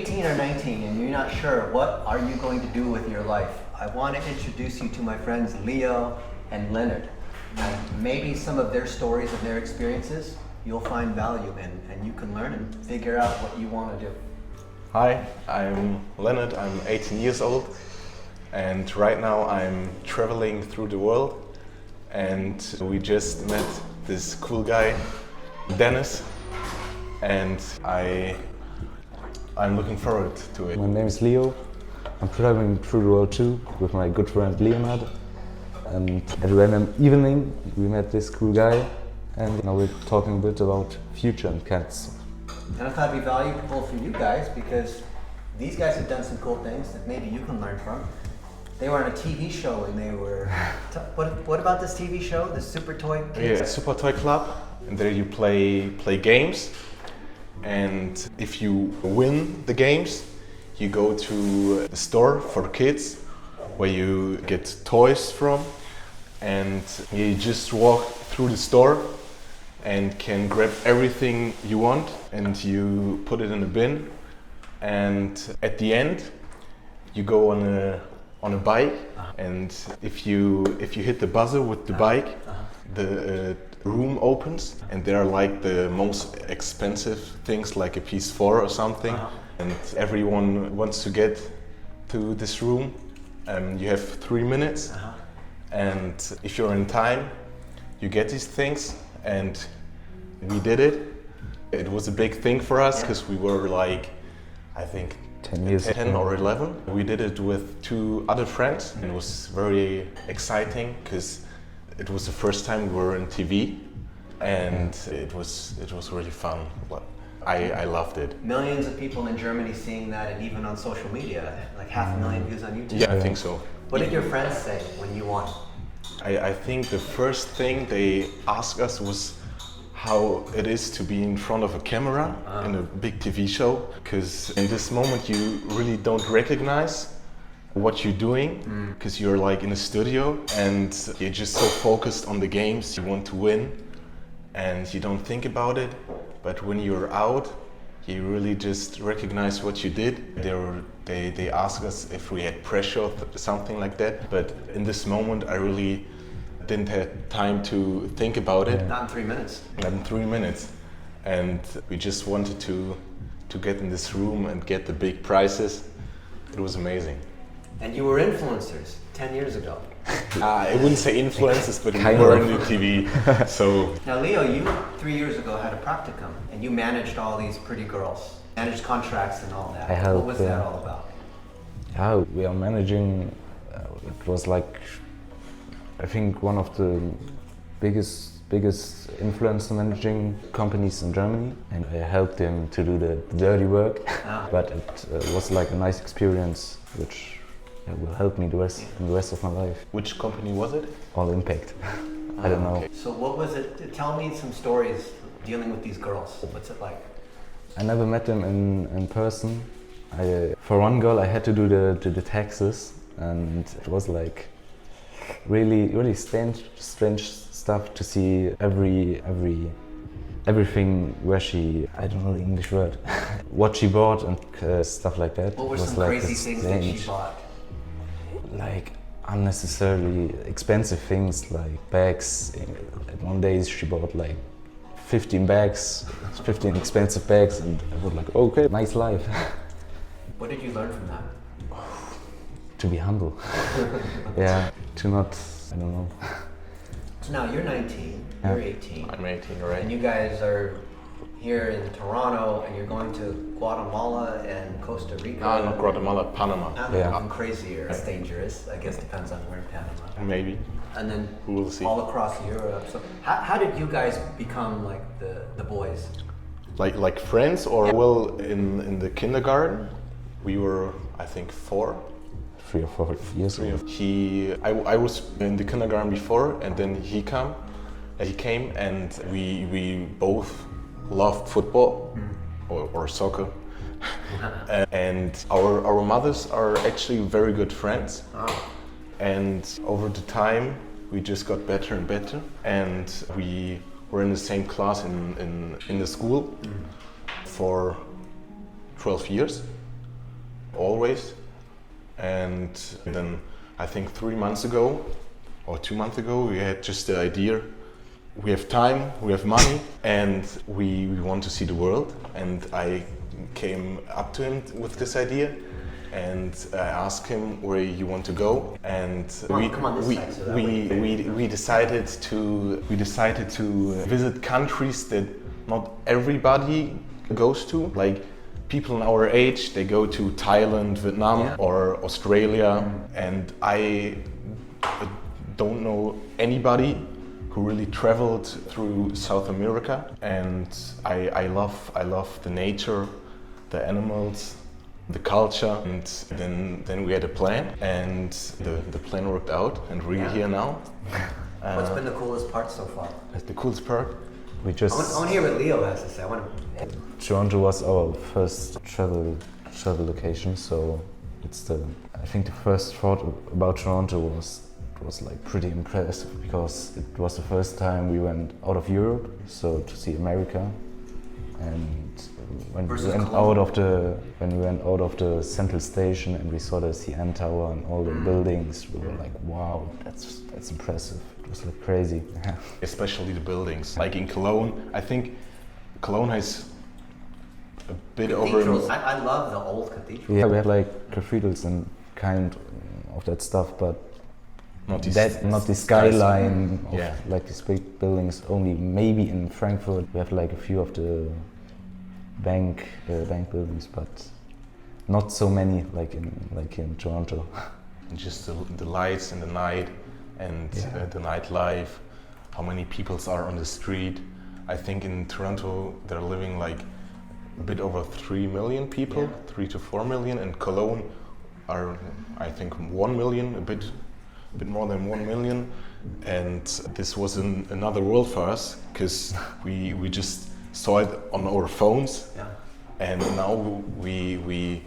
18 or 19 and you're not sure what are you going to do with your life, I want to introduce you to my friends Leo and Leonard. And maybe some of their stories and their experiences you'll find value in, and you can learn and figure out what you want to do. Hi, I'm Leonard, I'm 18 years old, and right now I'm traveling through the world, and we just met this cool guy, Dennis, and I'm looking forward to it. My name is Leo. I'm traveling through the world too with my good friend Leonard. And at a random evening we met this cool guy, and now we're talking a bit about future and cats. And I thought it'd be valuable for you guys because these guys have done some cool things that maybe you can learn from. They were on a TV show and they were... What about this TV show, the Super Toy Kids? Yeah, Super Toy Club, and there you play games, and if you win the games, you go to the store for kids where you get toys from, and you just walk through the store and can grab everything you want and you put it in a bin, and at the end you go on a bike, and if you hit the buzzer with the bike, the room opens, and there are like the most expensive things like a PS4 or something, and everyone wants to get to this room. You have 3 minutes, and if you're in time, you get these things, and we did it. It was a big thing for us because we were like, I think 10 or 11. We did it with 2 other friends, and it was very exciting because it was the first time we were on TV, and it was really fun. I loved it. Millions of people in Germany seeing that, and even on social media, like 500,000 views on YouTube. Yeah, I think so. What did your friends say when you won? I think the first thing they asked us was how it is to be in front of a camera in a big TV show, because in this moment you really don't recognize what you're doing, because you're like in a studio and you're just so focused on the games, you want to win and you don't think about it. But when you're out, you really just recognize what you did. They asked us if we had pressure or something like that, but in this moment I really didn't have time to think about it. Not in 3 minutes. Not in 3 minutes. And we just wanted to get in this room and get the big prizes. It was amazing. And you were influencers 10 years ago. I wouldn't say influencers, but we were in the TV. So now, Leo, you 3 years ago had a practicum, and you managed all these pretty girls, managed contracts and all that. I helped, what was that all about? Yeah, we are managing. It was like, I think, one of the biggest influencer managing companies in Germany, and I helped him to do the dirty work. But it was like a nice experience, which will help me in the rest of my life. which company was it? All Impact. I don't know. Okay. So what was it? Tell me some stories dealing with these girls. What's it like? I never met them in person. For one girl, I had to do the taxes, and it was like really strange stuff to see everything where she, I don't know the English word, what she bought and stuff like that. What were It was some like crazy things that she bought? Like unnecessarily expensive things, like bags. One day she bought like 15 bags, 15 expensive bags, and I was like, okay, nice life. What did you learn from that? To be humble. Yeah, to not, I don't know. So now you're 19, you're 18. I'm 18, right? And you guys are here in Toronto, and you're going to Guatemala and Costa Rica. No, not Guatemala, Panama. Yeah. I'm crazier. It's dangerous. I guess depends on where in Panama. Maybe. And then We will see. all across Europe. So how did you guys become like the boys? Like friends, or well, in the kindergarten, we were, I think, 4. 3 or 4 years ago. I was in the kindergarten before, and then he came, and we both loved football or soccer. And our mothers are actually very good friends. And over the time, we just got better and better, and we were in the same class in the school for 12 years. always. And then I think 3 months ago or 2 months ago, we had just the idea. We have time, we have money, and we want to see the world. And I came up to him with this idea, and I asked him where you want to go. And we decided to visit countries that not everybody goes to. Like people in our age, they go to Thailand, Vietnam, or Australia, and I don't know anybody who really traveled through South America. And I love the nature, the animals, the culture. And then we had a plan, and the plan worked out, and we're here now. What's been the coolest part so far? The coolest part? We just. I want to hear what Leo has to say. Toronto was our first travel location, so I think the first thought about Toronto was like pretty impressive, because it was the first time we went out of Europe, so to see America. And when we went out of the central station and we saw the CN Tower and all the buildings, we were like, wow, that's impressive. It was like crazy. Especially the buildings. Like in Cologne, I think Cologne has a bit over. I love the old cathedrals. Yeah, we had like cathedrals and kind of that stuff, but not the skyline of like these big buildings. Only maybe in Frankfurt we have like a few of the bank buildings, but not so many like in Toronto. And just the lights in the night, and the nightlife, how many people are on the street. I think in Toronto they're living like a bit over 3 million people, 3 to 4 million, and Cologne are I think 1 million, a bit more than 1 million. And this was another world for us, because we just saw it on our phones, and now we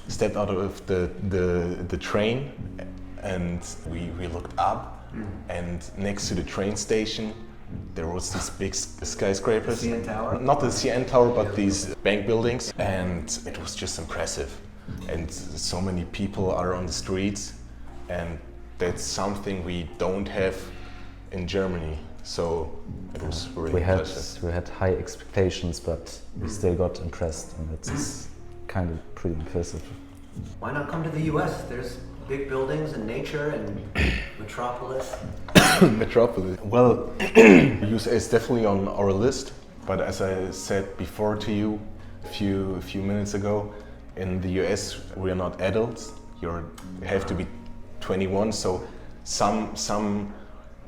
stepped out of the train, and we looked up, and next to the train station there was this big skyscrapers. The CN Tower? Not the CN Tower, but these bank buildings, and it was just impressive. And so many people are on the streets, and that's something we don't have in Germany. So it was really impressive. We had high expectations, but we still got impressed, and it's kind of pretty impressive. Why not come to the US? There's big buildings and nature and metropolis. Metropolis. Well, USA is definitely on our list, but as I said before to you a few minutes ago, in the US we are not adults. You have to be 21, so some.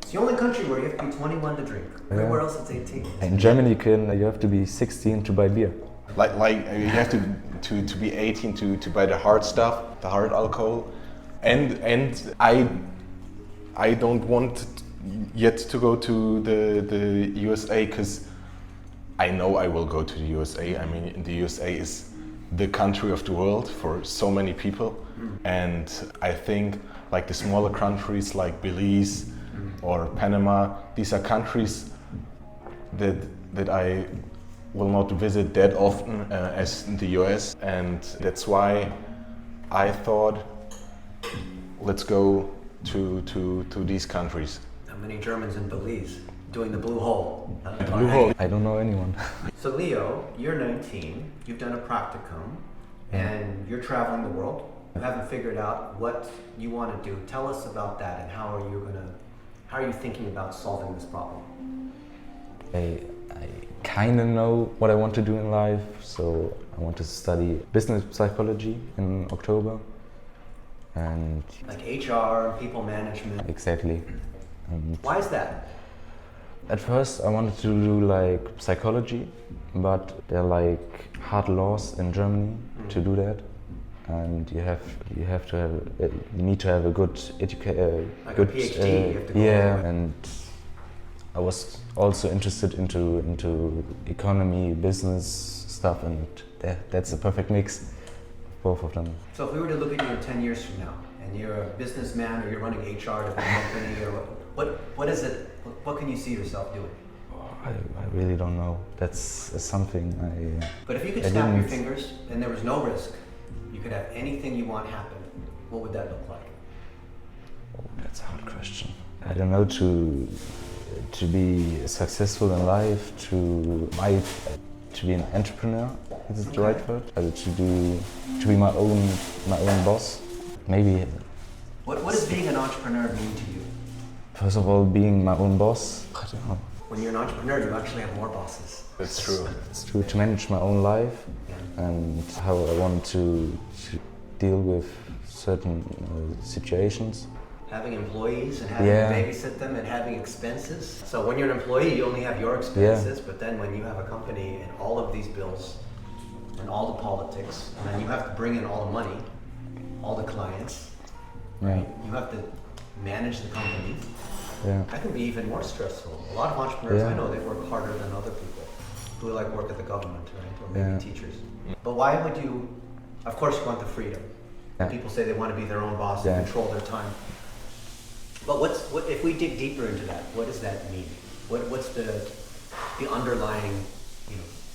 It's the only country where you have to be 21 to drink. Everywhere else it's 18. In Germany, you have to be 16 to buy beer. Like you have to be 18 to buy the hard stuff, the hard alcohol, and I don't want yet to go to the USA, because I know I will go to the USA. I mean, the USA is the country of the world for so many people, and I think like the smaller countries like Belize or Panama, these are countries that I will not visit that often as the US, and that's why I thought, let's go to these countries. How many Germans in Belize doing the blue hole? The blue hole. I don't know anyone. So Leo, you're 19, you've done a practicum, and you're traveling the world. You haven't figured out what you want to do. Tell us about that, and how are you thinking about solving this problem? I kind of know what I want to do in life, so I want to study business psychology in October. And like HR, people management. Exactly. Why is that? At first I wanted to do like psychology, but there are like hard laws in Germany to do that, and you need to have a good education. Like a PhD. You have to go and I was also interested into economy, business stuff, and that's a perfect mix of both of them. So if we were to look at you 10 years from now, and you're a businessman, or you're running HR to a company, or what is it? What can you see yourself doing? I really don't know. That's something But if you could snap your fingers and there was no risk, you you could have anything you want happen, what would that look like? Oh, that's a hard question. I don't know, to be successful in life, to be an entrepreneur, is it the right word? To be my own boss. Maybe. What does being an entrepreneur mean to you? First of all, being my own boss. I don't know. When you're an entrepreneur, you actually have more bosses. That's true. It's to manage my own life and how I want to deal with certain situations. Having employees and having to babysit them and having expenses. So when you're an employee, you only have your expenses, but then when you have a company and all of these bills and all the politics, and then you have to bring in all the money, all the clients, right? You have to manage the company. Yeah. That can be even more stressful. A lot of entrepreneurs I know, they work harder than other people who like work at the government, right? Or maybe teachers. But why would you, of course you want the freedom. People say they want to be their own boss and control their time. But what if we dig deeper into that? What does that mean? What's the underlying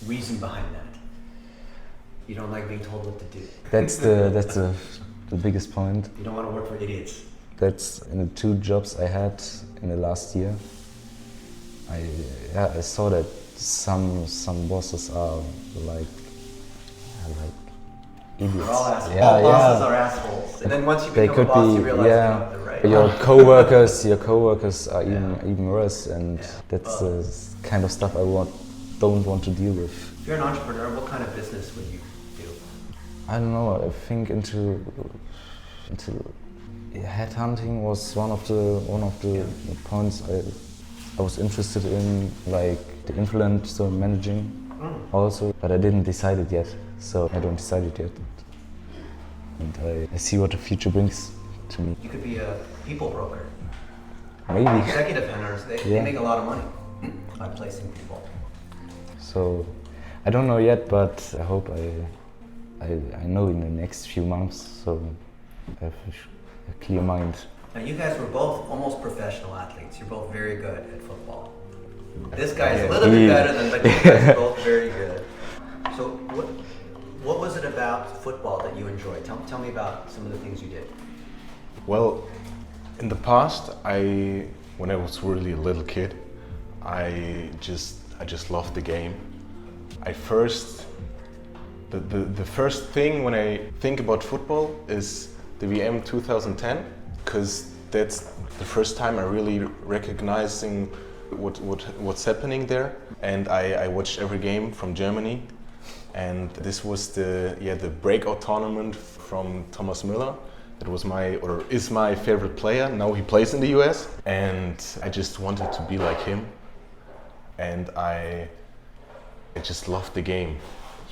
reason behind that? You don't like being told what to do. That's the biggest point. You don't want to work for idiots. That's in the 2 jobs I had in the last year. I saw that some bosses are like idiots. They're all assholes. All bosses are assholes. And then once you become a boss, you realize they're right. Your coworkers are even worse, and that's the kind of stuff I don't want to deal with. If you're an entrepreneur, what kind of business would you do? I don't know. I think into headhunting was one of the points I was interested in, like the influencer managing also, but I didn't decide it yet. So I don't decide it yet. And I see what the future brings to me. You could be a people broker. Maybe. Executive hunters, they make a lot of money by placing people. So I don't know yet, but I hope I know in the next few months, so I have a clear mind. Now you guys were both almost professional athletes. You're both very good at football. This guy is a little bit better than, but you guys are both very good. So what was it about football that you enjoyed? Tell me about some of the things you did. Well, in the past, when I was really a little kid, I just loved the game. The first thing when I think about football is the VM 2010, because that's the first time I really recognizing what's happening there, and I watched every game from Germany, and this was the breakout tournament from Thomas Müller. That was is my favorite player. Now he plays in the US, and I just wanted to be like him, and I just loved the game.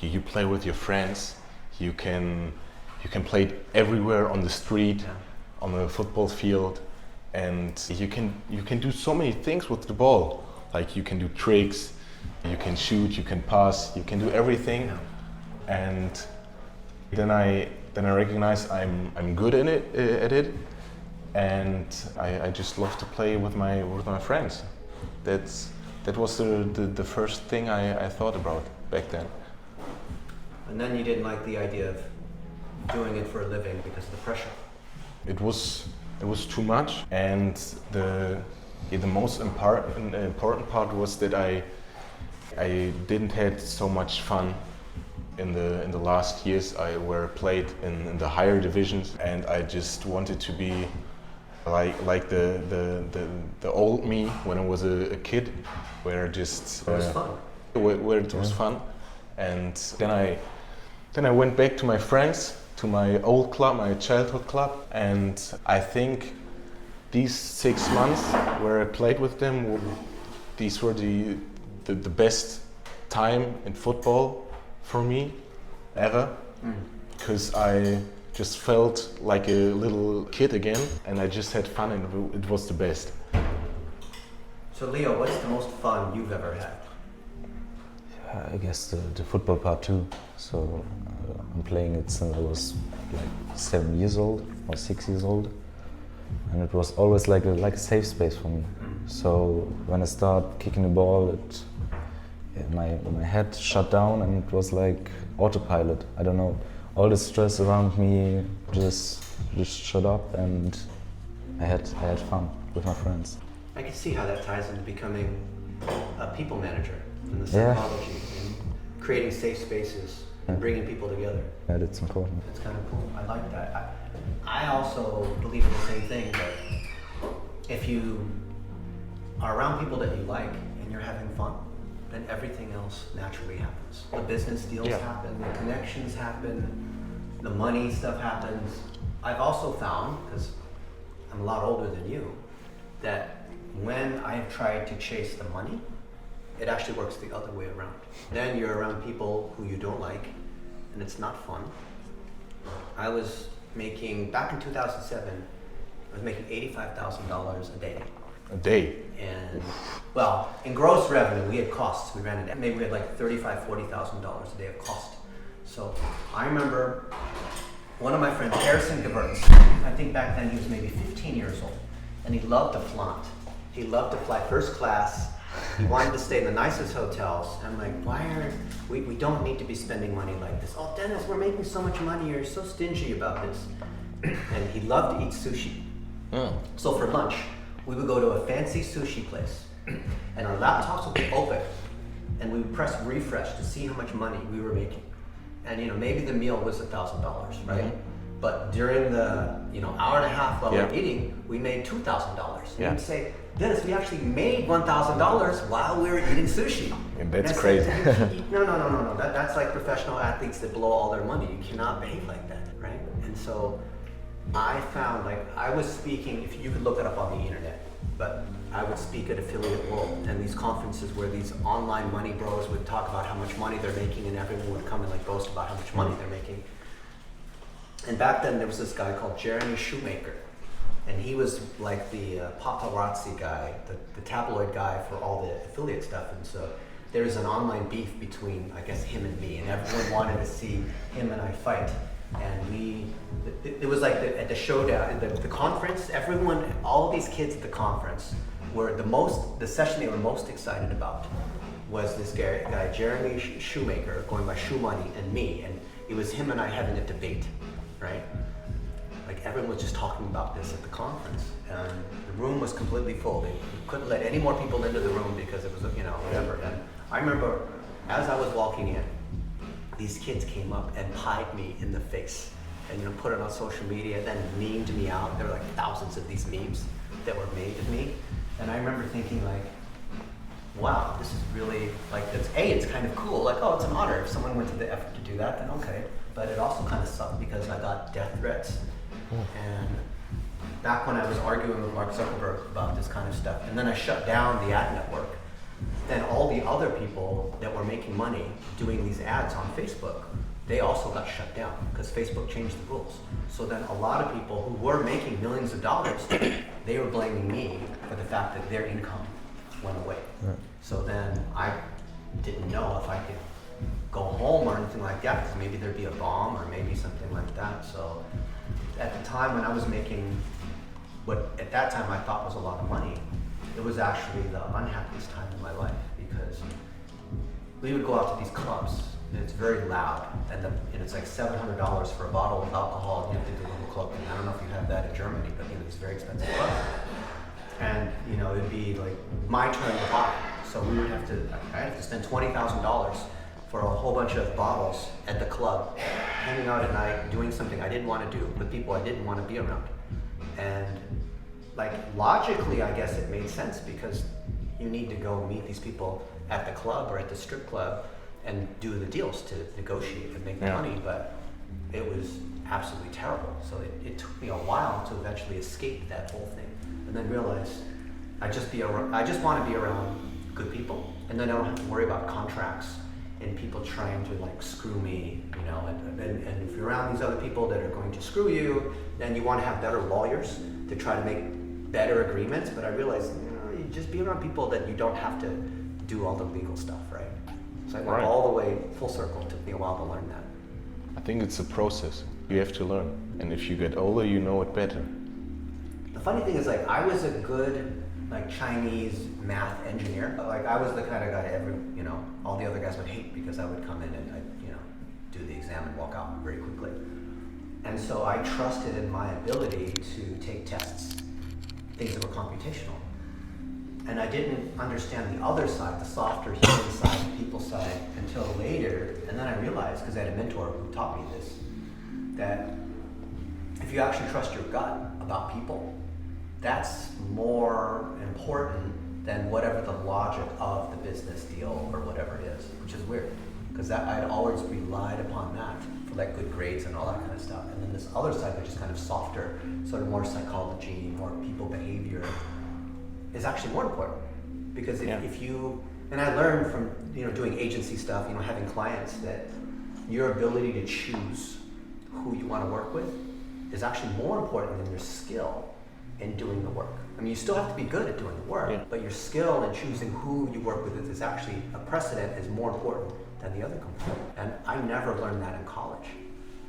You play with your friends. You can play it everywhere on the street, on a football field, and you can do so many things with the ball. Like you can do tricks, you can shoot, you can pass, you can do everything. And then I recognize I'm good at it, and I just love to play with my friends. That was the first thing I thought about back then. And then you didn't like the idea of doing it for a living because of the pressure. It was too much, and the most important part was that I didn't had so much fun in the last years. I played in the higher divisions, and I just wanted to be like the old me when I was a kid, where it was fun. Where it was fun, and then I went back to my friends, to my old club, my childhood club, and I think these 6 months where I played with them, these were the best time in football for me ever, because I just felt like a little kid again, and I just had fun, and it was the best. So Leo, what's the most fun you've ever had? I guess the football part too. So I'm playing it since I was like 7 years old or 6 years old, and it was always like a safe space for me. So when I start kicking the ball, my head shut down, and it was like autopilot. I don't know. all the stress around me just shut up, and I had fun with my friends. I can see how that ties into becoming a people manager in the Yeah. psychology and creating safe spaces and bringing people together. Yeah, that's important. It's kind of cool. I like that. I also believe in the same thing, that if you are around people that you like and you're having fun, then everything else naturally happens. The business deals happen, the connections happen, the money stuff happens. I've also found, because I'm a lot older than you, that when I've tried to chase the money, it actually works the other way around. Then you're around people who you don't like, and it's not fun. I was making, back in 2007, I was making $85,000 a day. A day. And, well, in gross revenue, we had costs. We ran it, maybe we had like $35,000, $40,000 a day of cost. So I remember one of my friends, Harrison Gevertz, I think back then he was maybe 15 years old, and he loved to flaunt. He loved to fly first class. He wanted to stay in the nicest hotels. I'm like, we don't need to be spending money like this. Oh, Dennis, we're making so much money. You're so stingy about this. And he loved to eat sushi. So for lunch, we would go to a fancy sushi place, and our laptops would be open, and we would press refresh to see how much money we were making. And maybe the meal was $1,000, right? But during the hour and a half while we're eating, we made $2,000. And we'd say, Dennis, we actually made $1,000 while we were eating sushi. And that's crazy. No. That's like professional athletes that blow all their money. You cannot behave like that, right? And so I found, I was speaking, if you could look it up on the internet, but I would speak at Affiliate World and these conferences where these online money bros would talk about how much money they're making, and everyone would come and boast about how much money they're making. And back then there was this guy called Jeremy Shoemaker, and he was like the paparazzi guy, the tabloid guy for all the affiliate stuff. And so there was an online beef between, I guess, him and me, and everyone wanted to see him and I fight. And it was like at the showdown, the conference, everyone, all these kids at the conference were the session they were most excited about was this guy, Jeremy Shoemaker, going by Shoe Money, and me. And it was him and I having a debate, right? Everyone was just talking about this at the conference. And the room was completely full. They couldn't let any more people into the room because it was, whatever. And I remember as I was walking in, these kids came up and pied me in the face and put it on social media, then memed me out. There were thousands of these memes that were made of me. And I remember thinking wow, this is really it's kind of cool. It's an honor. If someone went to the effort to do that, then okay. But it also kind of sucked because I got death threats. And back when I was arguing with Mark Zuckerberg about this kind of stuff, and then I shut down the ad network, then all the other people that were making money doing these ads on Facebook, they also got shut down because Facebook changed the rules. So then a lot of people who were making millions of dollars, they were blaming me for the fact that their income went away. Right. So then I didn't know if I could go home or anything like that, because maybe there'd be a bomb or maybe something like that. So at the time when I was making what at that time I thought was a lot of money, it was actually the unhappiest time in my life, because we would go out to these clubs and it's very loud, and it's like $700 for a bottle of alcohol, and you have to do a little club. And I don't know if you have that in Germany, but it's very expensive club. And it'd be my turn to buy. So I'd have to spend $20,000 for a whole bunch of bottles at the club, hanging out at night, doing something I didn't want to do with people I didn't want to be around. And logically, I guess it made sense, because you need to go meet these people at the club or at the strip club and do the deals to negotiate and make the money. But it was absolutely terrible. So it took me a while to eventually escape that whole thing, and then realize I just want to be around good people, and then I don't have to worry about contracts and people trying to screw me, and if you're around these other people that are going to screw you, then you want to have better lawyers to try to make better agreements. But I realized, you just be around people that you don't have to do all the legal stuff, right? So I went all the way full circle. It took me a while to learn that. I think it's a process. You have to learn. And if you get older, you know it better. The funny thing is, I was a good Chinese math engineer. I was the kind of guy all the other guys would hate, because I would come in and I'd, do these exam and walk out very quickly. And so I trusted in my ability to take tests, things that were computational. And I didn't understand the other side, the softer human side, the people side, until later. And then I realized, because I had a mentor who taught me this, that if you actually trust your gut about people, that's more important than whatever the logic of the business deal or whatever it is, which is weird. Because I'd always relied upon that for like good grades and all that kind of stuff. And then this other side, which is kind of softer, sort of more psychology, more people behavior, is actually more important. Because if you, and I learned from doing agency stuff, having clients, that your ability to choose who you want to work with is actually more important than your skill in doing the work. I mean, you still have to be good at doing the work, but your skill in choosing who you work with is actually a precedent, is more important than the other component. And I never learned that in college.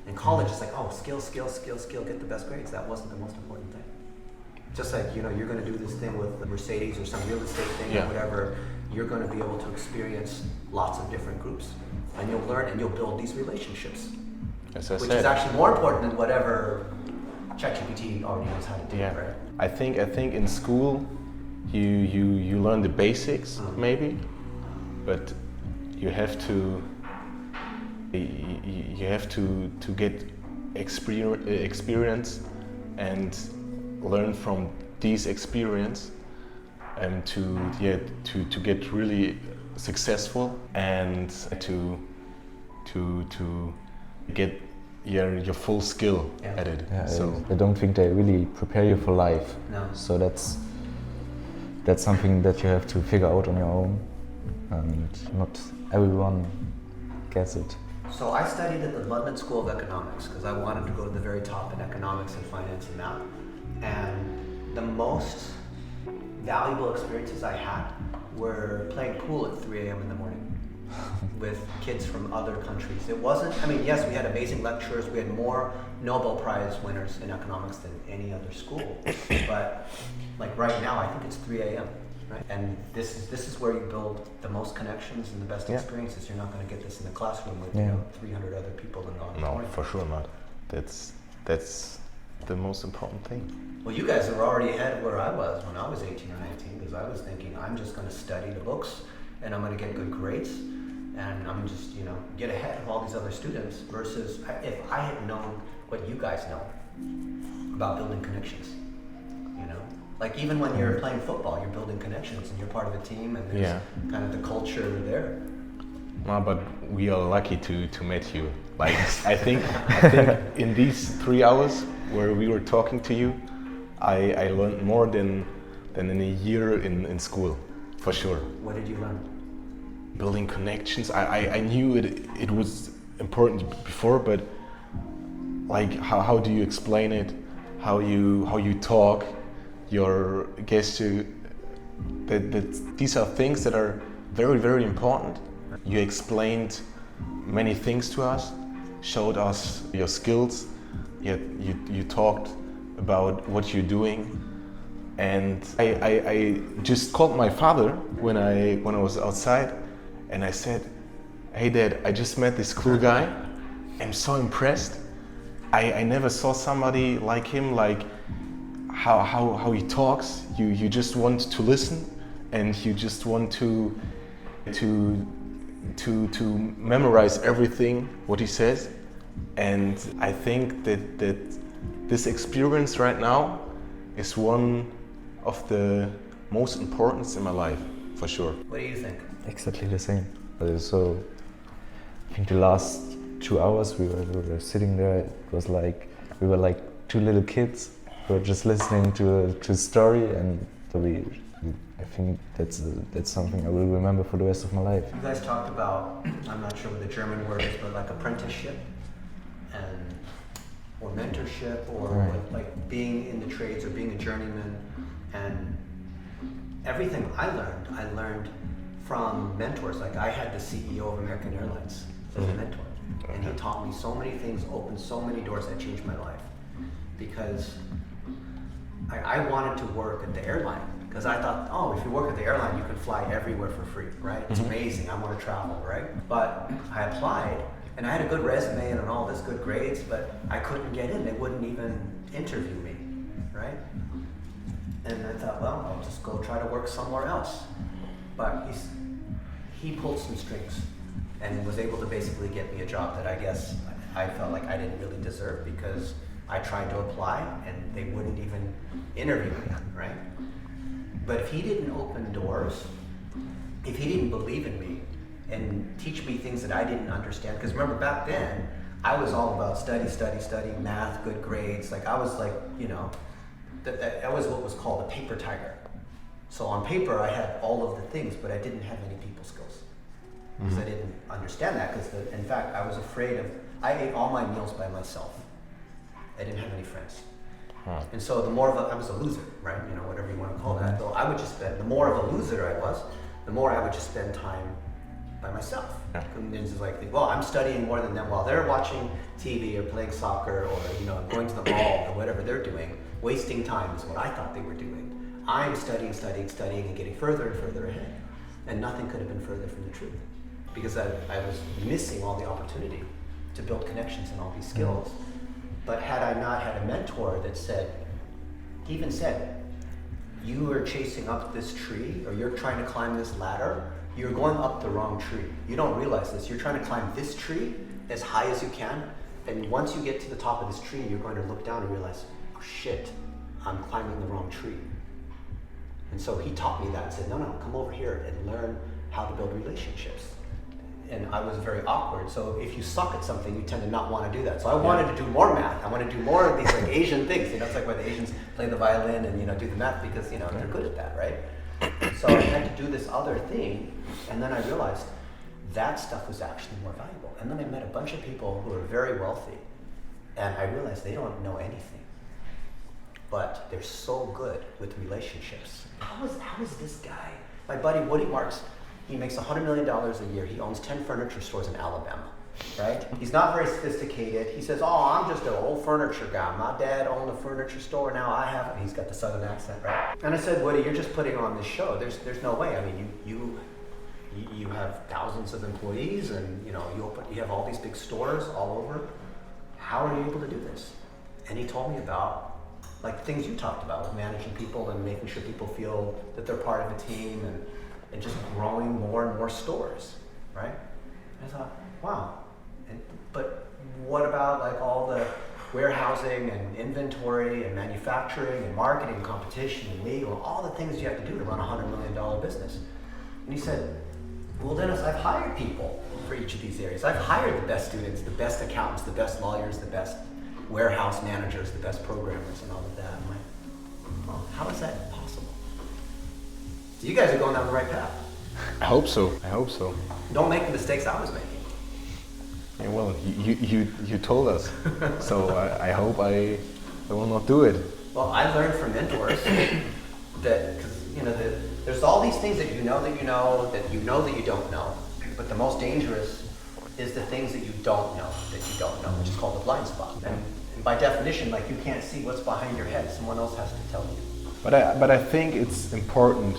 In college, it's like, oh, skill, get the best grades. That wasn't the most important thing. Just like, you're going to do this thing with the Mercedes or some real estate thing or whatever, you're going to be able to experience lots of different groups. And you'll learn and you'll build these relationships. Which is actually more important than whatever ChatGPT already knows how to do, right? I think in school you learn the basics maybe, but you have to get experience and learn from these experience and to get really successful and to get your full skill at it. So I don't think they really prepare you for life. No. So that's something that you have to figure out on your own, and not everyone gets it. So I studied at the London School of Economics because I wanted to go to the very top in economics and finance and math. And the most valuable experiences I had were playing pool at 3 a.m. in the morning with kids from other countries. It wasn't, yes, we had amazing lecturers. We had more Nobel Prize winners in economics than any other school. But like right now, I think it's 3 a.m. Right? And this is where you build the most connections and the best experiences. You're not going to get this in the classroom with 300 other people in the auditorium. No, for sure not. That's the most important thing. Well, you guys are already ahead of where I was when I was 18 or 19, because I was thinking I'm just going to study the books and I'm going to get good grades and I'm just, get ahead of all these other students, versus if I had known what you guys know about building connections, Like even when you're playing football, you're building connections and you're part of a team and there's kind of the culture there. No, but we are lucky to meet you. Like I think in these 3 hours where we were talking to you, I learned more than in a year in school, for sure. What did you learn? Building connections. I knew it was important before, but like how do you explain it? How you talk, your gesture. That these are things that are very, very important. You explained many things to us, showed us your skills, yet you talked about what you're doing. And I just called my father when I was outside, and I said, "Hey Dad, I just met this cool guy. I'm so impressed. I never saw somebody like him, like how he talks. You just want to listen, and you just want to memorize everything what he says." And I think that this experience right now is one of the most important in my life, for sure. What do you think? Exactly the same. So I think the last 2 hours we were sitting there, it was like we were like two little kids who were just listening to a story, and so I think that's something I will remember for the rest of my life. You guys talked about, I'm not sure what the German word is, but like apprenticeship or mentorship, or like being in the trades or being a journeyman. And everything I learned from mentors. Like I had the CEO of American Airlines as a mentor, and he taught me so many things, opened so many doors that changed my life. Because I wanted to work at the airline, because I thought, oh, if you work at the airline, you can fly everywhere for free, right? It's amazing, I want to travel, right? But I applied, And I had a good resume and all this good grades, but I couldn't get in. They wouldn't even interview me, right? And I thought, well, I'll just go try to work somewhere else. But he pulled some strings and was able to basically get me a job that I guess I felt like I didn't really deserve, because I tried to apply and they wouldn't even interview me, right? But if he didn't open doors, if he didn't believe in me and teach me things that I didn't understand, because remember back then, I was all about study, math, good grades. Like I was like, you know, that was what was called a paper tiger. So on paper, I had all of the things, but I didn't have any people skills. Because I didn't understand that, because in fact, I was afraid of, I ate all my meals by myself. I didn't have any friends. And so the more of I was a loser, right? You know, whatever you want to call that. So I would just spend, the more of a loser I was, the more I would just spend time by myself. And it's just like, well, I'm studying more than them while they're watching TV or playing soccer or, you know, going to the mall or whatever they're doing. Wasting time is what I thought they were doing. I'm studying and getting further and further ahead. And nothing could have been further from the truth. Because I was missing all the opportunity to build connections and all these skills. But had I not had a mentor that said, he even said, you are chasing up this tree, or you're trying to climb this ladder, you're going up the wrong tree. You don't realize this. You're trying to climb this tree as high as you can, and once you get to the top of this tree, you're going to look down and realize, oh shit, I'm climbing the wrong tree. And so he taught me that and said, no, come over here and learn how to build relationships. And I was very awkward. So if you suck at something, you tend to not want to do that. So I wanted to do more math. I wanted to do more of these like Asian things. You know, it's like why the Asians play the violin and, you know, do the math, because, you know, they're good at that, right? So I had to do this other thing, and then I realized that stuff was actually more valuable. And then I met a bunch of people who are very wealthy, and I realized they don't know anything, but they're so good with relationships. How is this guy? My buddy Woody Marks, he makes $100 million a year. He owns 10 furniture stores in Alabama, right? He's not very sophisticated. He says, oh, I'm just an old furniture guy. My dad owned a furniture store, now I have it. He's got the southern accent, right? And I said, Woody, you're just putting on this show. There's no way. I mean, you have thousands of employees, and you know, you have all these big stores all over. How are you able to do this? And he told me about like things you talked about with managing people and making sure people feel that they're part of a team, and just growing more and more stores, right? And I thought, wow. But what about like all the warehousing and inventory and manufacturing and marketing, competition and legal, all the things you have to do to run a $100 million business? And he said, well, Dennis, I've hired people for each of these areas. I've hired the best students, the best accountants, the best lawyers, the best warehouse managers, the best programmers, and all of that. I'm like, well, how is that possible? So you guys are going down the right path. I hope so. Don't make the mistakes I was making. Yeah, well, you told us, so I hope I will not do it. Well, I learned from mentors that, because you know, there's all these things that you know that you know that you know that you don't know, but the most dangerous is the things that you don't know, which is called the blind spot. And by definition, like you can't see what's behind your head. Someone else has to tell you. But I think it's important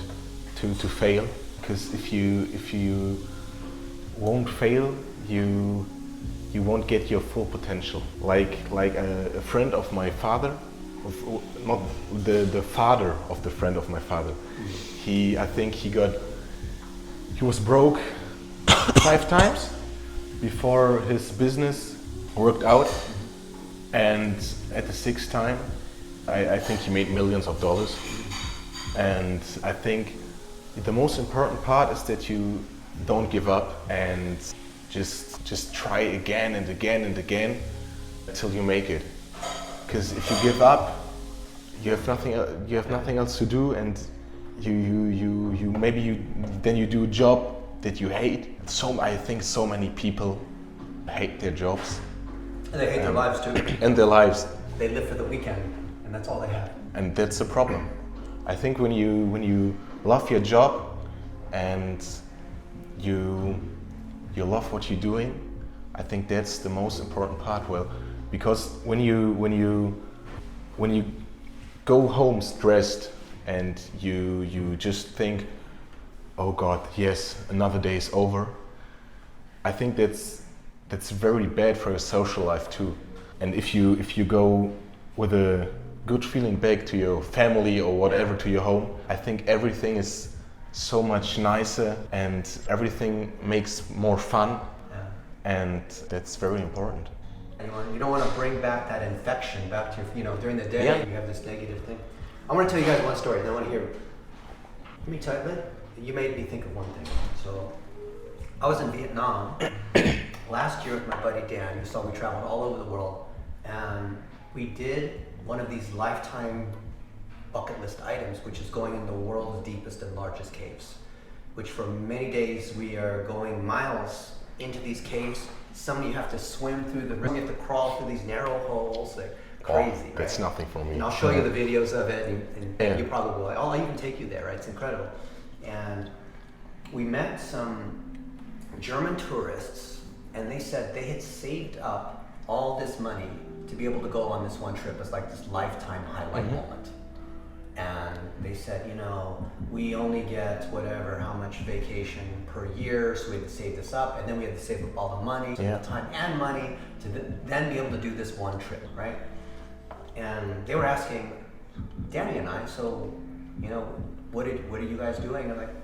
to fail, because if you won't fail, you won't get your full potential. Like a friend of my father, not the father of the friend of my father. I think he was broke 5 times before his business worked out, and at the 6th time, I think he made millions of dollars. And I think the most important part is that you don't give up and just try again and again and again until you make it. Because if you give up, you have nothing else to do, and then you do a job that you hate. I think so many people hate their jobs. And they hate their lives too. And their lives. They live for the weekend, and that's all they have. And that's the problem. I think when you love your job and you love what you're doing, I think that's the most important part. Well, because when you go home stressed and you just think, oh God, yes, another day is over, I think that's very bad for your social life too. And if you go with a good feeling back to your family or whatever, to your home, I think everything is so much nicer and everything makes more fun. Yeah. And that's very important. You don't want to bring back that infection back to your, during the day. Yeah. You have this negative thing. I want to tell you guys one story, and I want to hear. Let me tell you, you made me think of one thing. So, I was in Vietnam last year with my buddy Dan. You saw we traveled all over the world, and we did one of these lifetime bucket list items, which is going in the world's deepest and largest caves, which for many days we are going miles into these caves. Some you have to swim through the river, you have to crawl through these narrow holes, like crazy. That's right? nothing for me. And I'll show you the videos of it, and Yeah. you probably will. I'll even take you there, right? It's incredible. And we met some German tourists, and they said they had saved up all this money to be able to go on this one trip. It's like this lifetime highlight moment. And they said, we only get whatever, how much vacation per year, so we had to save this up, and then we had to save up all the money, time and money, to then be able to do this one trip, right? And they were asking Danny and I, so, what are you guys doing? And like,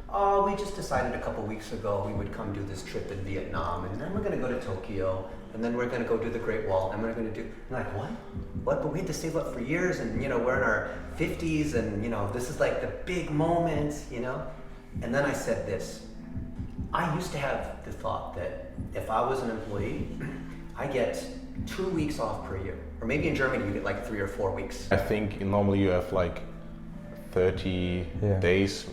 oh, we just decided a couple weeks ago we would come do this trip in Vietnam, and then we're gonna go to Tokyo, and then we're gonna go do the Great Wall, and we're gonna do, I'm like, what? But we had to save up for years, and we're in our 50s, and this is like the big moment, And then I said this, I used to have the thought that if I was an employee, I get 2 weeks off per year. Or maybe in Germany you get like 3 or 4 weeks. I think normally you have like 30 days,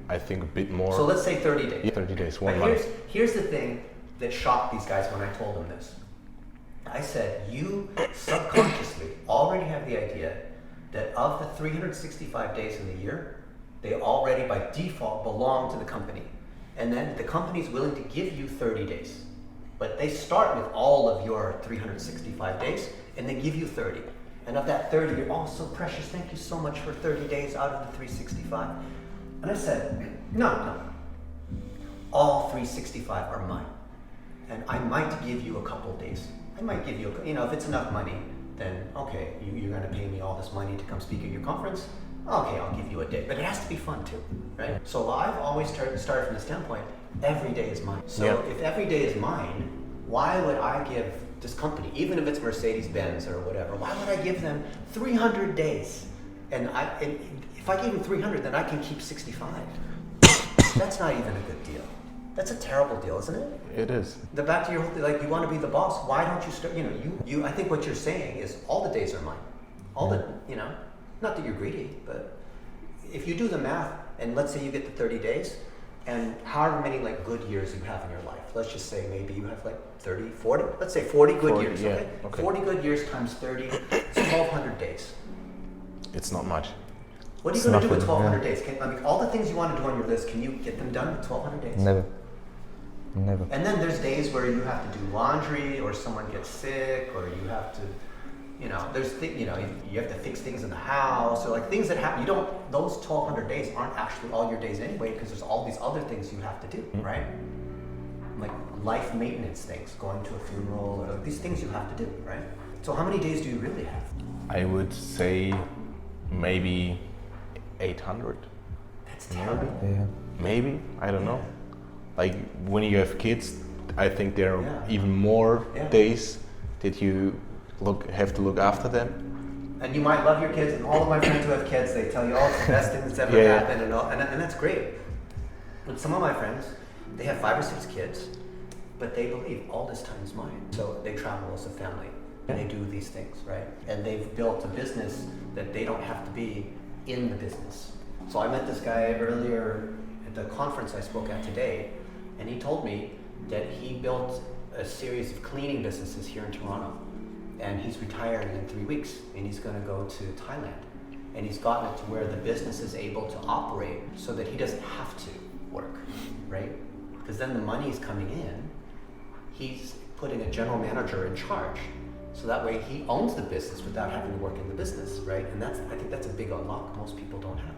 I think a bit more. So let's say 30 days. Yeah, 30 days, 1 But month. here's the thing that shocked these guys when I told them this. I said, you subconsciously already have the idea that of the 365 days in the year, they already by default belong to the company. And then the company's willing to give you 30 days. But they start with all of your 365 days and they give you 30. And of that 30, you're, oh, so precious, thank you so much for 30 days out of the 365. And I said, no. All 365 are mine. And I might give you a couple days. I might give you, if it's enough money, then okay, you're gonna pay me all this money to come speak at your conference. Okay, I'll give you a day, but it has to be fun too, right? So I've always started from the standpoint, every day is mine. So if every day is mine, why would I give this company, even if it's Mercedes-Benz or whatever, why would I give them 300 days? And if I gave them 300, then I can keep 65. That's not even a good deal. That's a terrible deal, isn't it? It is. Back to your whole, like, you want to be the boss. Why don't you start? I think what you're saying is all the days are mine. All the, not that you're greedy, but if you do the math, and let's say you get the 30 days, and however many like good years you have in your life. Let's just say maybe you have like 30, 40. Let's say 40 good 40, years. yeah, Okay? okay. 40 good years times 30. It's 1,200 days. It's not much. What are you It's going to do with nothing, 1,200 days? All the things you want to do on your list, can you get them done with 1,200 days? Never. And then there's days where you have to do laundry, or someone gets sick, or you have to, you have to fix things in the house, or like things that happen. Those 1,200 days aren't actually all your days anyway, because there's all these other things you have to do, right? Like life maintenance things, going to a funeral, or these things you have to do, right? So how many days do you really have? I would say maybe 800. That's terrible. Yeah. Maybe, I don't know. Like when you have kids, I think there are Yeah. even more Yeah. days that you have to look after them. And you might love your kids, and all of my friends who have kids, they tell you, oh, it's the best thing that's ever Yeah. happened, and that's great. But some of my friends, they have 5 or 6 kids, but they believe all this time is mine. So they travel as a family, and they do these things, right? And they've built a business that they don't have to be in the business. So I met this guy earlier at the conference I spoke at today, and he told me that he built a series of cleaning businesses here in Toronto. And he's retiring in 3 weeks, and he's going to go to Thailand. And he's gotten it to where the business is able to operate so that he doesn't have to work, right? Because then the money is coming in. He's putting a general manager in charge, so that way he owns the business without having to work in the business, right? And I think that's a big unlock most people don't have.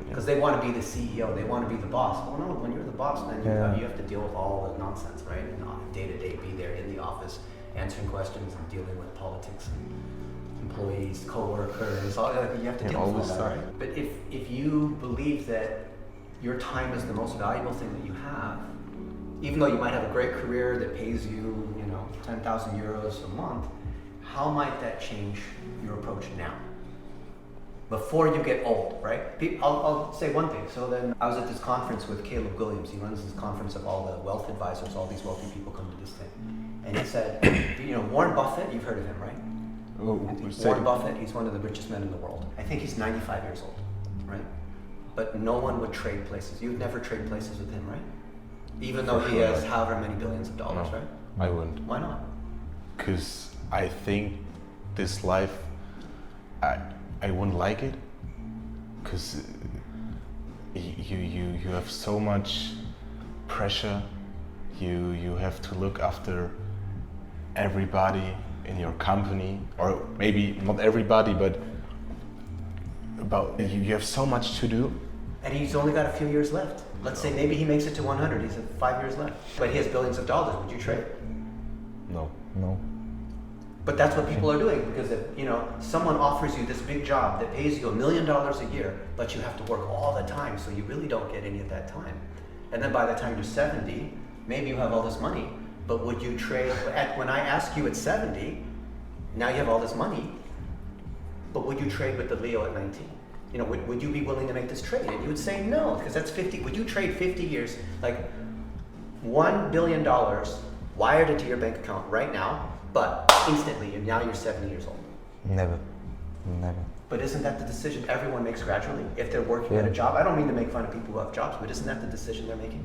Because they want to be the CEO, they want to be the boss. Well, no, when you're the boss, then you have to deal with all the nonsense, right? And day to day, be there in the office, answering questions and dealing with politics and employees, co-workers. You have to deal with all that, right? But if you believe that your time is the most valuable thing that you have, even though you might have a great career that pays you, 10,000 euros a month, how might that change your approach now? Before you get old, right? I'll say one thing. So then I was at this conference with Caleb Williams. He runs this conference of all the wealth advisors, all these wealthy people come to this thing. And he said, Warren Buffett, you've heard of him, right? Warren Buffett, he's one of the richest men in the world. I think he's 95 years old, right? But no one would trade places. You would never trade places with him, right? Even though he has however many billions of dollars, right? I wouldn't. Why not? Because I think this life, I wouldn't like it. Because you have so much pressure. You have to look after everybody in your company, or maybe not everybody, but you have so much to do. And he's only got a few years left. Let's say maybe he makes it to 100. He's at 5 years left. But he has billions of dollars. Would you trade? No. But that's what people are doing, because if someone offers you this big job that pays you $1 million a year, but you have to work all the time, so you really don't get any of that time. And then by the time you're 70, maybe you have all this money, but would you trade? When I ask you at 70, now you have all this money, but would you trade with the Leo at 19? Would you be willing to make this trade? And you would say no, because that's 50. Would you trade 50 years, like $1 billion wired into your bank account right now, but instantly, and now you're 70 years old? Never. But isn't that the decision everyone makes gradually? If they're working at a job, I don't mean to make fun of people who have jobs, but isn't that the decision they're making?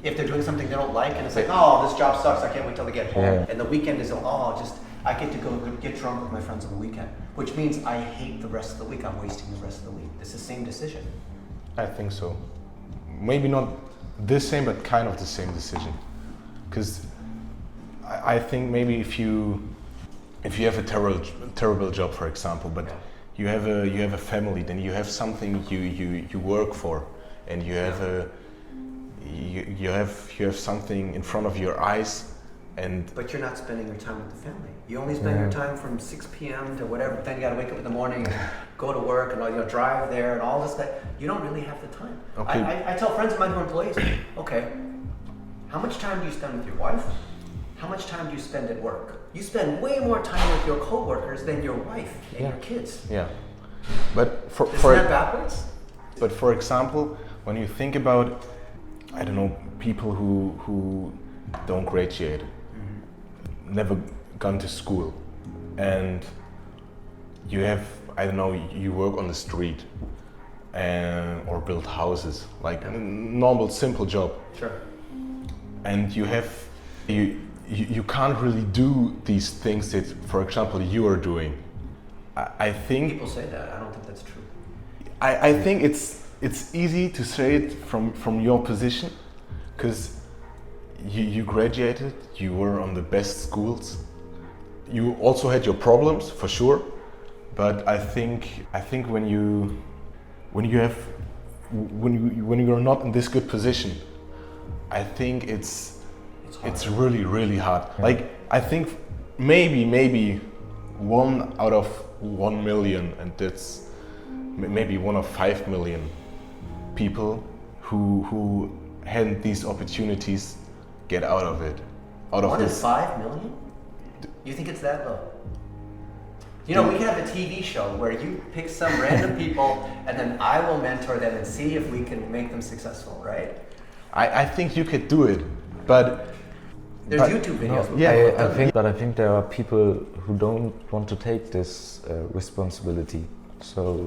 If they're doing something they don't like, and it's like, oh, this job sucks, I can't wait till they get home. And the weekend is, I get to go get drunk with my friends on the weekend, which means I hate the rest of the week. I'm wasting the rest of the week. It's the same decision. I think so. Maybe not the same, but kind of the same decision. Because I think maybe if you have a terrible job, for example, but you have a family, then you have something you work for, and you have you have something in front of your eyes. But you're not spending your time with the family. You only spend your time from 6 p.m. to whatever. But then you got to wake up in the morning and go to work and drive there and all this stuff. You don't really have the time. Okay. I tell friends of mine who are employees, okay, how much time do you spend with your wife? How much time do you spend at work? You spend way more time with your coworkers than your wife and your kids. Yeah. But Isn't that backwards? But for example, when you think about, I don't know, people who don't graduate, never gone to school, and you have, I don't know, you work on the street or build houses, like a normal, simple job. Sure. And you can't really do these things that, for example, you are doing. I think people say that. I don't think that's true. I think it's easy to say it from your position, because you graduated, you were on the best schools. You also had your problems, for sure, but I think when you're not in this good position, I think it's really, really hard. Like, I think maybe 1 out of 1 million, and that's maybe 1 of 5 million people who had these opportunities get out of it. Out of 1 in 5 million? You think it's that low? We can have a TV show where you pick some random people and then I will mentor them and see if we can make them successful, right? I think you could do it, but there's YouTube videos. I think there are people who don't want to take this responsibility. So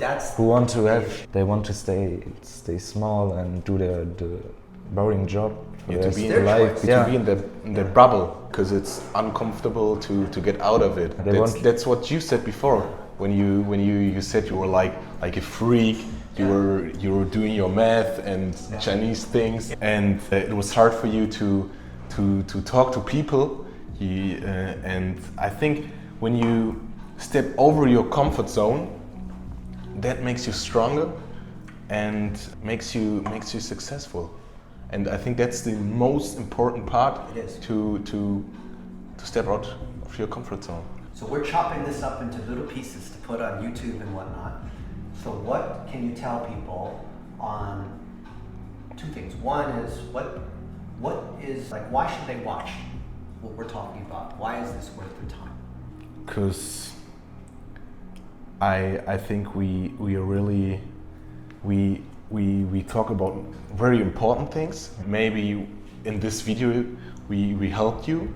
they want to stay small and do the boring job. To be in the bubble, because it's uncomfortable to get out of it. That's what you said before when you said you were like a freak. You were doing your math and Chinese things, and it was hard for you to talk to people. And I think when you step over your comfort zone, that makes you stronger. and makes you successful. And I think that's the most important part. It is. To step out of your comfort zone. So we're chopping this up into little pieces to put on YouTube and whatnot. So what can you tell people on two things? One is what is like, why should they watch what we're talking about? Why is this worth their time? Because I think we are really we talk about very important things. Maybe in this video we helped you,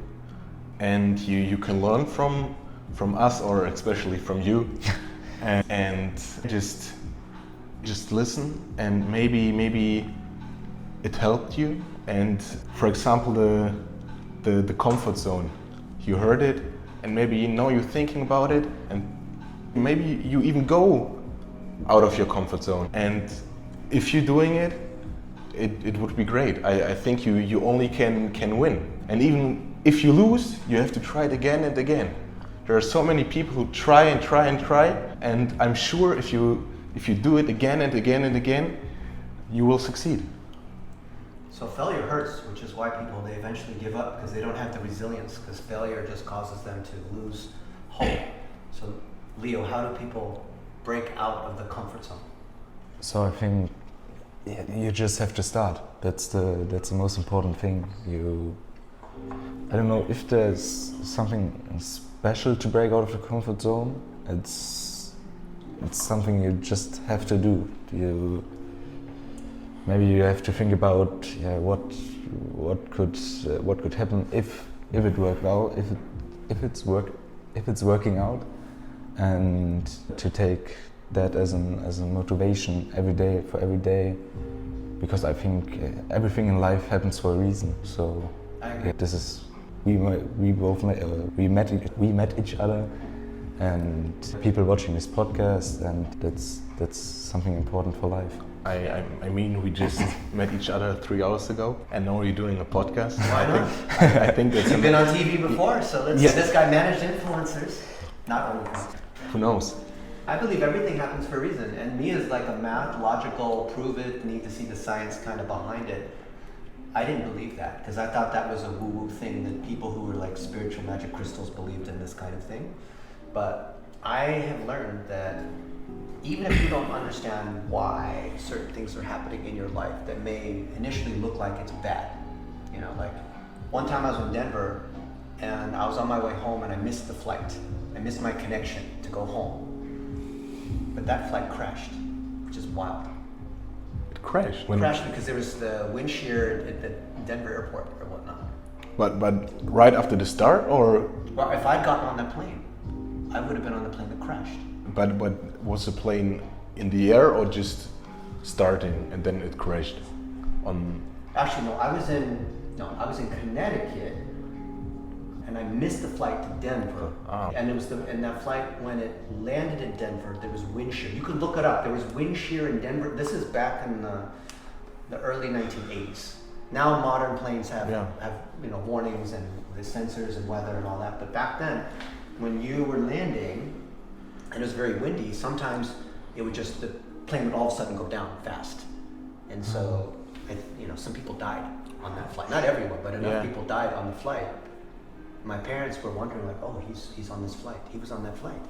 and you can learn from us, or especially from you, and just listen, and maybe it helped you. And for example, the comfort zone, you heard it, and maybe now you're thinking about it, and maybe you even go out of your comfort zone. And if you're doing it, it would be great. I think you only can win. And even if you lose, you have to try it again and again. There are so many people who try and try and try, and I'm sure if you do it again and again and again, you will succeed. So failure hurts, which is why people, they eventually give up, because they don't have the resilience, because failure just causes them to lose hope. So Leo, how do people break out of the comfort zone? So I think you just have to start. That's the most important thing. I don't know if there's something special to break out of the comfort zone. It's something you just have to do. Maybe you have to think about what could happen if it worked out, if it's working out, and to take that as a motivation every day, because I think everything in life happens for a reason. So this is we met each other, and people watching this podcast, and that's something important for life. I mean, we just met each other 3 hours ago, and now we're doing a podcast. Why not? I think that's You've been on TV before, so this guy managed influencers. Not only. Who knows? I believe everything happens for a reason, and me is like a math, logical, prove it, need to see the science kind of behind it. I didn't believe that, because I thought that was a woo-woo thing that people who were like spiritual magic crystals believed in this kind of thing. But I have learned that even if you don't understand why certain things are happening in your life that may initially look like it's bad, you know, like one time I was in Denver and I was on my way home and I missed the flight. I missed my connection to go home. But that flight crashed, which is wild. It crashed. It crashed because there was the wind shear at the Denver airport or whatnot. But right after the start, or? Well, if I'd gotten on that plane, I would have been on the plane that crashed. But was the plane in the air or just starting and then it crashed? Actually, no. I was in Connecticut, and I missed the flight to Denver. Oh. And and that flight, when it landed in Denver, there was wind shear. You could look it up. There was wind shear in Denver. This is back in the early 1980s. Now modern planes have warnings and the sensors and weather and all that. But back then, when you were landing and it was very windy, sometimes it would just, the plane would all of a sudden go down fast. And so, some people died on that flight. Not everyone, but enough people died on the flight. My parents were wondering, like, oh, he's on this flight. He was on that flight,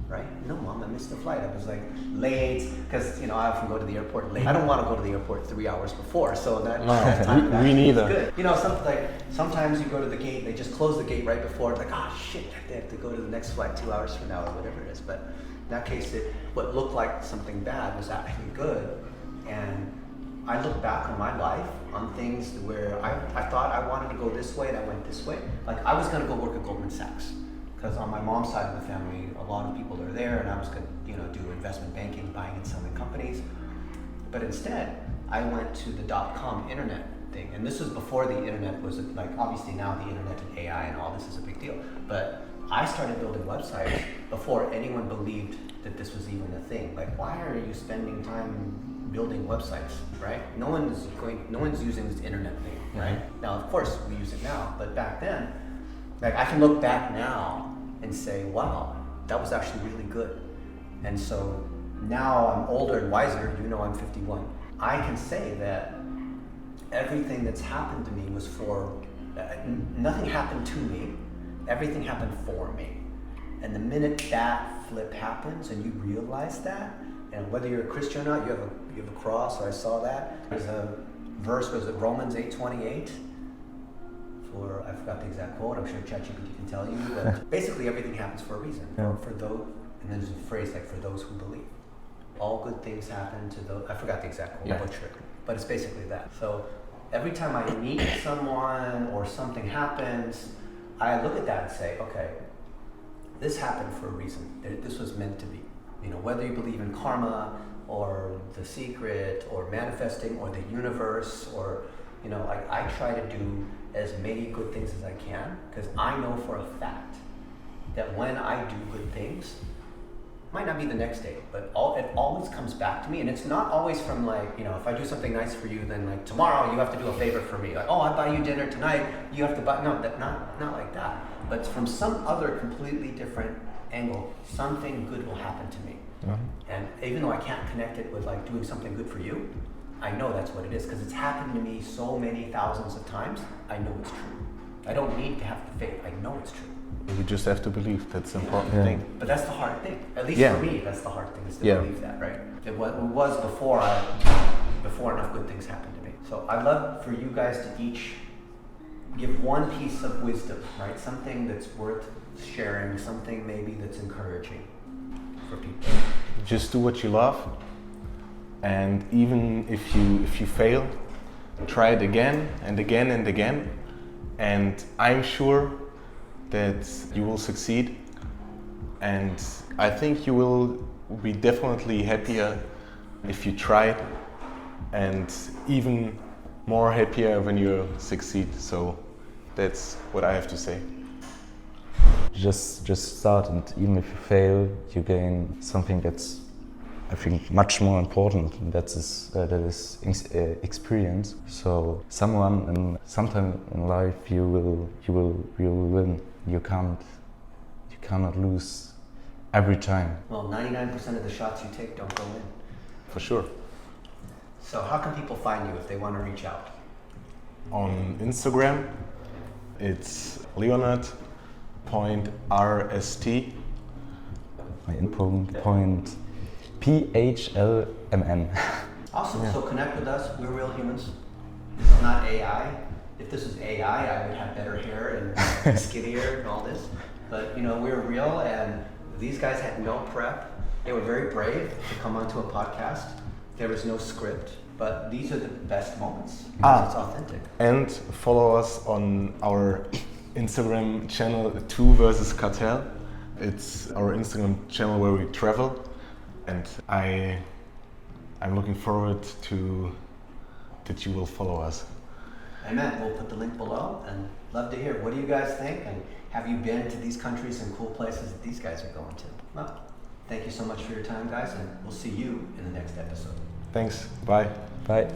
right? No, Mom, I missed the flight. I was like late, because I often go to the airport late. I don't want to go to the airport 3 hours before, so that time we neither. Good. Sometimes you go to the gate, they just close the gate right before. It's like, oh shit, they have to go to the next flight 2 hours from now or whatever it is. But in that case, what looked like something bad was actually good. And I look back on my life on things where I thought I wanted to go this way and I went this way. Like I was going to go work at Goldman Sachs, because on my mom's side of the family, a lot of people are there, and I was going to do investment banking, buying and selling companies. But instead, I went to the .com internet thing, and this was before the internet was like, obviously now the internet and AI and all this is a big deal. But I started building websites before anyone believed that this was even a thing. Like, why are you spending time building websites, right? No one's using this internet thing, right? Now, of course, we use it now, but back then, like I can look back now and say, wow, that was actually really good. And so now I'm older and wiser, you know I'm 51, I can say that everything that's happened to me was nothing happened to me, everything happened for me. And the minute that flip happens and you realize that, and whether you're a Christian or not, you have a cross, or I saw that. There's a verse, was it Romans 8:28? I forgot the exact quote, I'm sure ChatGPT can tell you, but basically everything happens for a reason. Yeah. For those, and then there's a phrase like, for those who believe. All good things happen to those, I forgot the exact quote, Yeah. butcher it, but it's basically that. So every time I meet someone or something happens, I look at that and say, okay, this happened for a reason. This was meant to be. You know, whether you believe in karma or the secret or manifesting or the universe, or, you know, like I try to do as many good things as I can, because I know for a fact that when I do good things, might not be the next day, but it always comes back to me. And it's not always from like, you know, if I do something nice for you, then like tomorrow you have to do a favor for me. Like, oh, I buy you dinner tonight, you have to buy, no, not like that. But from some other completely different angle, something good will happen to me. Mm-hmm. And even though I can't connect it with like doing something good for you, I know that's what it is, because it's happened to me so many thousands of times, I know it's true. I don't need to have the faith, I know it's true. You just have to believe. That's the important Yeah. thing. But that's the hard thing. At least Yeah. for me, that's the hard thing, is to Yeah. believe that, right? It was before enough good things happened to me. So I'd love for you guys to each give one piece of wisdom, right? Something that's worth sharing, something maybe that's encouraging for people. Just do what you love, and even if you fail, try it again and again and again, and I'm sure that you will succeed, and I think you will be definitely happier if you try, and even more happier when you succeed. So that's what I have to say. Just start, and even if you fail, you gain something that's, I think, much more important, and that is experience. So sometime in life you will win. You cannot lose every time. Well, 99% of the shots you take don't go in. For sure. So how can people find you if they want to reach out? On Instagram, it's Leonard.rst. My point PHLMN. Awesome. Yeah. So connect with us. We're real humans. This is not AI. If this was AI, I would have better hair and skinnier and all this. But you know, we're real, and these guys had no prep. They were very brave to come onto a podcast. There was no script, but these are the best moments because it's authentic. And follow us on our Instagram channel, 2 versus Cartel. It's our Instagram channel where we travel, and I'm looking forward to that you will follow us. Amen. We'll put the link below, and love to hear. What do you guys think? And have you been to these countries and cool places that these guys are going to? Well, thank you so much for your time, guys, and we'll see you in the next episode. Thanks. Bye. Bye.